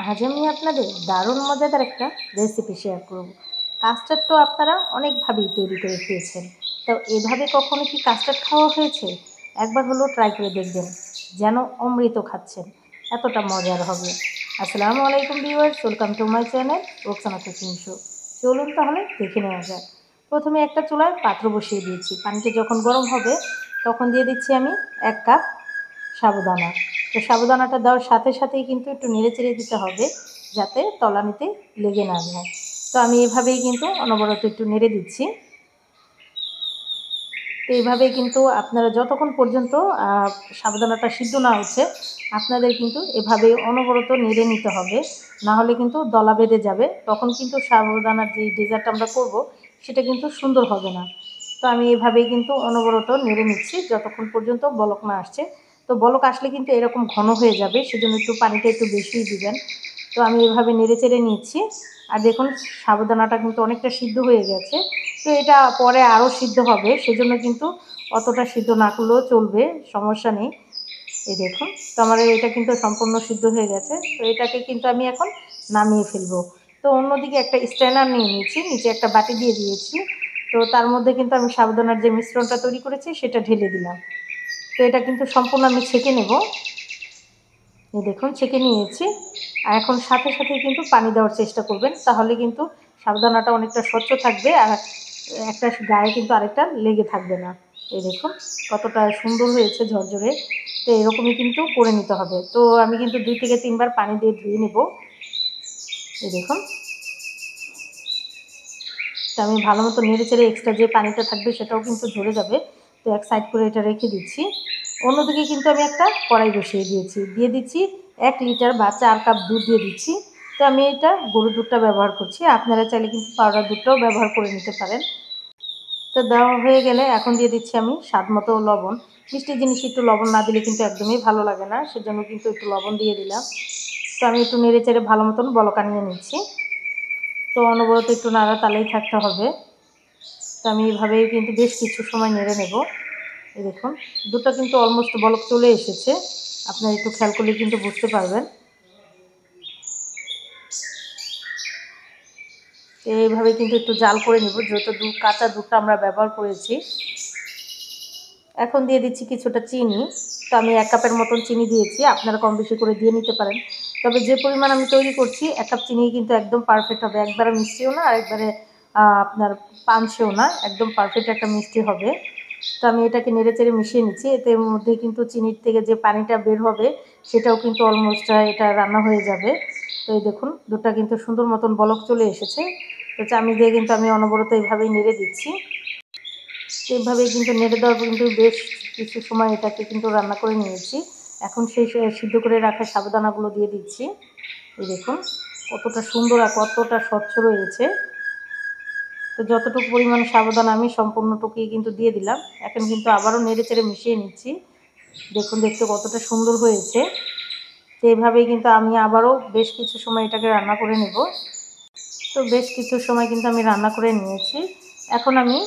আজ আমি আপনাদের দারুণ মজাদার একটা রেসিপি শেয়ার করব। কাস্টার্ড তো আপনারা অনেকভাবেই তৈরি করে খেয়েছেন, তো এভাবে কখনো কি কাস্টার্ড খাওয়া হয়েছে? একবার হলেও ট্রাই করে দেখবেন, যেন অমৃত খাচ্ছেন, এতটা মজার হবে। আসসালামু আলাইকুম viewers, welcome to my channel Roksana cooking show. চলুন তাহলে দেখে নেওয়া যাক। প্রথমে একটা চুলায় পাত্র বসিয়ে দিয়েছি, পানিটা যখন গরম হবে তখন দিয়ে দিচ্ছি আমি 1 কাপ সাবুদানা। তো সাবুদানাটা দেওয়ার সাথে সাথেই কিন্তু একটু নেড়েচেড়ে দিতে হবে, যাতে তলানিতে লেগে না যায়। তো আমি এভাবেই কিন্তু অনবরত একটু নেড়ে দিচ্ছি। তো এইভাবেই কিন্তু আপনারা যতক্ষণ পর্যন্ত সাবুদানাটা সিদ্ধ না হচ্ছে, আপনাদের কিন্তু এভাবেই অনবরত নেড়ে নিতে হবে, না হলে কিন্তু দলা বেঁধে যাবে। তখন কিন্তু সাবুদানার যে ডেজার্ট আমরা করব সেটা কিন্তু সুন্দর হবে না। তো আমি এভাবেই কিন্তু অনবরত নেড়ে নিচ্ছি যতক্ষণ পর্যন্ত বলক না আসছে। তো বলক আসলে কিন্তু এরকম ঘন হয়ে যাবে, সেজন্য একটু পানিটা একটু বেশিই দিবেন। তো আমি এভাবে নেড়ে চেড়ে নিচ্ছি। আর দেখুন সাবুদানাটা কিন্তু অনেকটা সিদ্ধ হয়ে গেছে। তো এটা পরে আরও সিদ্ধ হবে, সেজন্য কিন্তু অতটা সিদ্ধ না করলেও চলবে, সমস্যা নেই। এই দেখুন, তো আমার এটা কিন্তু সম্পূর্ণ সিদ্ধ হয়ে গেছে। তো এটাকে কিন্তু আমি এখন নামিয়ে ফেলবো। তো অন্যদিকে একটা স্ট্রেনার নিয়ে নিয়েছি, নিচে একটা বাটি দিয়ে দিয়েছি। তো তার মধ্যে কিন্তু আমি সাবুদানার যে মিশ্রণটা তৈরি করেছি সেটা ঢেলে দিলাম। তো এটা কিন্তু সম্পূর্ণ আমি ছেঁকে নেব। এই দেখুন ছেঁকে নিয়েছি। আর এখন সাথে সাথেই কিন্তু পানি দেওয়ার চেষ্টা করবেন, তাহলে কিন্তু সাবুদানাটা অনেকটা স্বচ্ছ থাকবে, আর একটা গায়ে কিন্তু আরেকটা লেগে থাকবে না। এই দেখুন কতটা সুন্দর হয়েছে ঝরঝরে। তো এরকমই কিন্তু করে নিতে হবে। তো আমি কিন্তু 2 থেকে 3 বার পানি দিয়ে ধুয়ে নেব। এই দেখুন, তো আমি ভালো মতো নেড়ে চেড়ে এক্সট্রা যে পানিটা থাকবে সেটাও কিন্তু ঝরে যাবে। তো এক সাইড করে এটা রেখে দিচ্ছি। অন্যদিকে কিন্তু আমি একটা কড়াই বসিয়ে দিয়েছি, দিয়ে দিচ্ছি 1 লিটার বা 4 কাপ দুধ দিয়ে দিচ্ছি। তো আমি এটা গরুর দুধটা ব্যবহার করছি, আপনারা চাইলে কিন্তু পাউডার দুধটাও ব্যবহার করে নিতে পারেন। তো দেওয়া হয়ে গেলে এখন দিয়ে দিচ্ছি আমি স্বাদ মতো লবণ। মিষ্টি জিনিস একটু লবণ না দিলে কিন্তু একদমই ভালো লাগে না, সেজন্য কিন্তু একটু লবণ দিয়ে দিলাম। তো আমি একটু নেড়ে চেড়ে ভালো মতন বলকা নিয়ে নিচ্ছি। তো অনবরত একটু নাড়াতাড়াই থাকতে হবে। তো আমি এভাবেই কিন্তু বেশ কিছু সময় নেড়ে নেব। এই দেখুন দুধটা কিন্তু অলমোস্ট বলক চলে এসেছে, আপনারা একটু খেয়াল করলে কিন্তু বুঝতে পারবেন। এইভাবে কিন্তু একটু জাল করে নেব, যেহেতু কাঁচা দুধটা আমরা ব্যবহার করেছি। এখন দিয়ে দিচ্ছি কিছুটা চিনি। তো আমি 1 কাপের মতন চিনি দিয়েছি, আপনারা কম বেশি করে দিয়ে নিতে পারেন। তবে যে পরিমাণ আমি তৈরি করছি 1 কাপ চিনি কিন্তু একদম পারফেক্ট হবে, একবারে মিষ্টিও না আর একবারে আপনার পানসেও না, একদম পারফেক্ট একটা মিষ্টি হবে। তো আমি এটাকে নেড়েচেড়ে মিশিয়ে নিচ্ছি। এতে মধ্যে কিন্তু চিনির থেকে যে পানিটা বের হবে সেটাও কিন্তু অলমোস্ট এটা রান্না হয়ে যাবে। তো এই দেখুন দুধটা কিন্তু সুন্দর মতন বলক চলে এসেছে। তো চামচ দিয়ে কিন্তু আমি অনবরত এইভাবেই নেড়ে দিচ্ছি। এইভাবেই কিন্তু নেড়ে দেওয়ার পর কিন্তু বেশ কিছু সময় এটাকে কিন্তু রান্না করে নিয়েছি। এখন সেই সিদ্ধ করে রাখা সাবুদানাগুলো দিয়ে দিচ্ছি। এই দেখুন কতটা সুন্দর আর কতটা স্বচ্ছ রয়েছে। তো যতটুকু পরিমাণ সাবুদানা আমি সম্পূর্ণটুকুই কিন্তু দিয়ে দিলাম। এখন কিন্তু আবারও নেড়েচেড়ে মিশিয়ে নিচ্ছি। দেখুন দেখতে কতটা সুন্দর হয়েছে। তো এভাবেই কিন্তু আমি আবারও বেশ কিছু সময় এটাকে রান্না করে নেব। তো বেশ কিছু সময় কিন্তু আমি রান্না করে নিয়েছি। এখন আমি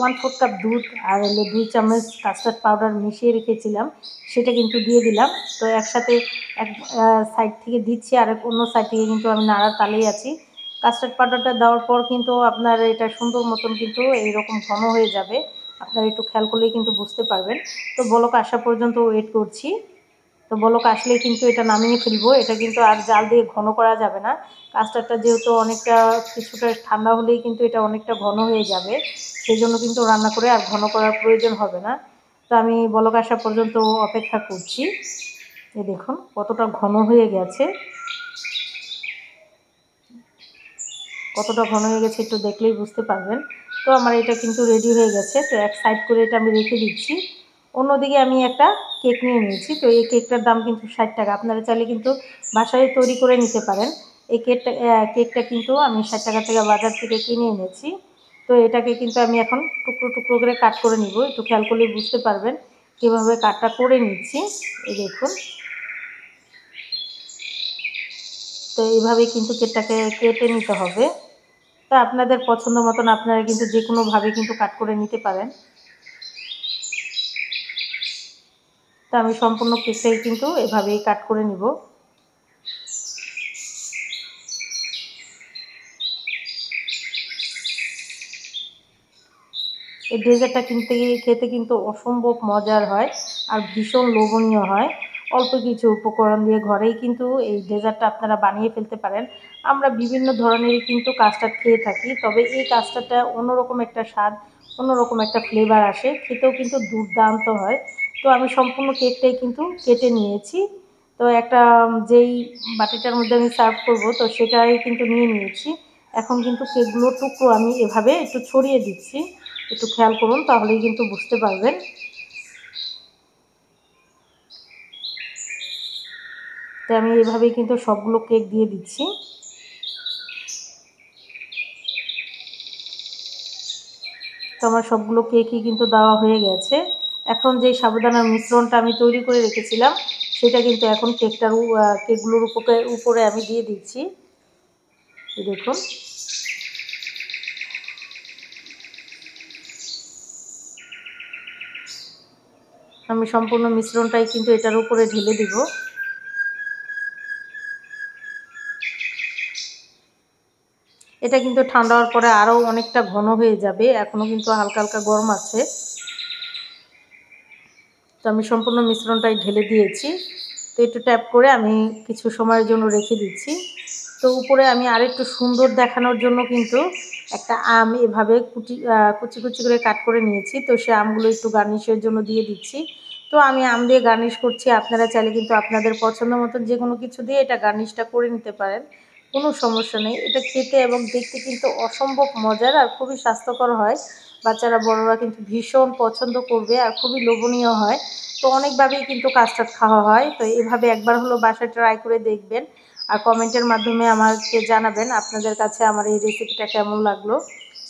1/4 কাপ দুধ আর হলো 2 চামচ কাস্টার্ড পাউডার মিশিয়ে রেখেছিলাম, সেটা কিন্তু দিয়ে দিলাম। তো একসাথে এক সাইড থেকে দিচ্ছি, আর অন্য সাইড থেকে কিন্তু আমি নাড়ার তালেই আছি। কাস্টার্ড পাউডারটা দেওয়ার পর কিন্তু আপনার এটা সুন্দর মতন কিন্তু এইরকম ঘন হয়ে যাবে। আপনারা একটু খেয়াল করলেই কিন্তু বুঝতে পারবেন। তো বলক আসা পর্যন্ত ওয়েট করছি। তো বলক আসলেই কিন্তু এটা নামিয়ে ফেলবো। এটা কিন্তু আর জাল দিয়ে ঘন করা যাবে না। কাস্টার্ডটা যেহেতু অনেকটা কিছুটা ঠান্ডা হলেই কিন্তু এটা অনেকটা ঘন হয়ে যাবে, সেজন্য কিন্তু রান্না করে আর ঘন করার প্রয়োজন হবে না। তো আমি বলক আসা পর্যন্ত অপেক্ষা করছি। এই দেখুন কতটা ঘন হয়ে গেছে, কতটা ঘন হয়ে গেছে একটু দেখলেই বুঝতে পারবেন। তো আমার এটা কিন্তু রেডি হয়ে গেছে। তো এক সাইড করে এটা আমি রেখে দিচ্ছি। অন্যদিকে আমি একটা কেক নিয়ে নিয়েছি। তো এই কেকটার দাম কিন্তু 60 টাকা। আপনারা চাইলে কিন্তু বাসায় তৈরি করে নিতে পারেন। এই কেকটা কিন্তু আমি 60 টাকা থেকে বাজার থেকে কিনে এনেছি। তো এটাকে কিন্তু আমি এখন টুকরো টুকরো করে কাট করে নিব। একটু খেয়াল করলে বুঝতে পারবেন কীভাবে কাটটা করে নিচ্ছি। এই দেখুন, তো এইভাবেই কিন্তু কেকটাকে কেটে নিতে হবে। তো আপনাদের পছন্দ মতন আপনারা কিন্তু যে কোনোভাবে কিন্তু কাট করে নিতে পারেন। তো আমি সম্পূর্ণ কেকটাই কিন্তু এভাবেই কাট করে নিব। এই ডেজার্টটা খেতে কিন্তু অসম্ভব মজার হয় আর ভীষণ লোভনীয় হয়। অল্প কিছু উপকরণ দিয়ে ঘরেই কিন্তু এই ডেজার্টটা আপনারা বানিয়ে ফেলতে পারেন। আমরা বিভিন্ন ধরনেরই কিন্তু কাস্টার্ড খেয়ে থাকি, তবে এই কাস্টার্ডটা অন্যরকম একটা স্বাদ, অন্যরকম একটা ফ্লেভার আসে, খেতেও কিন্তু দুর্দান্ত হয়। তো আমি সম্পূর্ণ কেকটাই কিন্তু কেটে নিয়েছি। তো একটা যেই বাটিটার মধ্যে আমি সার্ভ করব, তো সেটাই কিন্তু নিয়ে নিয়েছি। এখন কিন্তু কেকগুলোর টুকরো আমি এভাবে একটু ছড়িয়ে দিচ্ছি, একটু খেয়াল করুন তাহলেই কিন্তু বুঝতে পারবেন। তো আমি এভাবেই কিন্তু সবগুলো কেক দিয়ে দিচ্ছি। তো আমার সবগুলো কেকই কিন্তু দেওয়া হয়ে গেছে। এখন যেই সাবুদানার মিশ্রণটা আমি তৈরি করে রেখেছিলাম, সেটা কিন্তু এখন কেকগুলোর উপরে আমি দিয়ে দিচ্ছি। দেখুন, আমি সম্পূর্ণ মিশ্রণটাই কিন্তু এটার উপরে ঢেলে দিব। এটা কিন্তু ঠান্ডা হওয়ার পরে আরও অনেকটা ঘন হয়ে যাবে, এখনও কিন্তু হালকা হালকা গরম আছে। তো আমি সম্পূর্ণ মিশ্রণটাই ঢেলে দিয়েছি। তো একটু ট্যাপ করে আমি কিছু সময়ের জন্য রেখে দিচ্ছি। তো উপরে আমি আরেকটু সুন্দর দেখানোর জন্য কিন্তু একটা আম এভাবে কুচি কুচি করে কাট করে নিয়েছি। তো সে আমগুলো একটু গার্নিশের জন্য দিয়ে দিচ্ছি। তো আমি আম দিয়ে গার্নিশ করছি, আপনারা চাইলে কিন্তু আপনাদের পছন্দ মতন যে কোনো কিছু দিয়ে এটা গার্নিশটা করে নিতে পারেন, কোনো সমস্যা নেই। এটা খেতে এবং দেখতে কিন্তু অসম্ভব মজার আর খুবই স্বাস্থ্যকর হয়। বাচ্চারা বড়রা কিন্তু ভীষণ পছন্দ করবে আর খুবই লোভনীয় হয়। তো অনেকভাবেই কিন্তু কাস্টার্ড খাওয়া হয়। তো এভাবে একবার হলো বাসায় ট্রাই করে দেখবেন আর কমেন্টের মাধ্যমে আমাকে জানাবেন আপনাদের কাছে আমার এই রেসিপিটা কেমন লাগলো।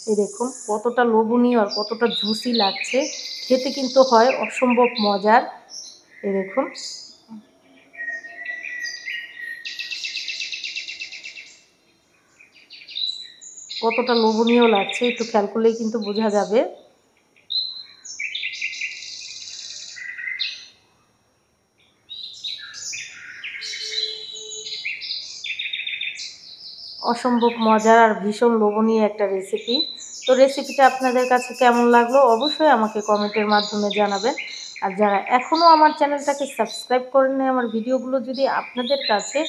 এই দেখুন কতটা লোভনীয় আর কতটা জুসি লাগছে, খেতে কিন্তু হয় অসম্ভব মজার। এই দেখুন, কতটা লোভনীয় লাগছে, একটু খেয়াল করলেই কিন্তু বোঝা যাবে। অসম্ভব মজার আর ভীষণ লোভনীয় একটা রেসিপি। তো রেসিপিটা আপনাদের কাছে কেমন লাগলো অবশ্যই আমাকে কমেন্টের মাধ্যমে জানাবেন। আর যারা এখনও আমার চ্যানেলটাকে সাবস্ক্রাইব করেননি, আমার ভিডিওগুলো যদি আপনাদের কাছে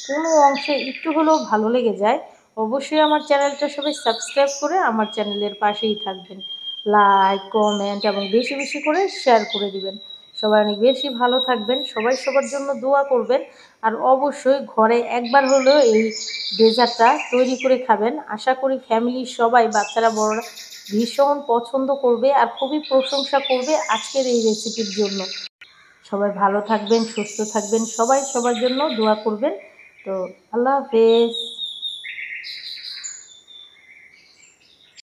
কোনো অংশে একটু হলেও ভালো লেগে যায়, অবশ্যই আমার চ্যানেলটা সবাই সাবস্ক্রাইব করে আমার চ্যানেলের পাশেই থাকবেন। লাইক, কমেন্ট এবং বেশি বেশি করে শেয়ার করে দিবেন। সবাই অনেক বেশি ভালো থাকবেন, সবাই সবার জন্য দোয়া করবেন। আর অবশ্যই ঘরে একবার হলেও এই ডেজার্টটা তৈরি করে খাবেন। আশা করি ফ্যামিলির সবাই, বাচ্চারা বড়রা ভীষণ পছন্দ করবে আর খুবই প্রশংসা করবে আজকের এই রেসিপির জন্য। সবাই ভালো থাকবেন, সুস্থ থাকবেন, সবাই সবার জন্য দোয়া করবেন। তো আল্লাহ হাফেজ।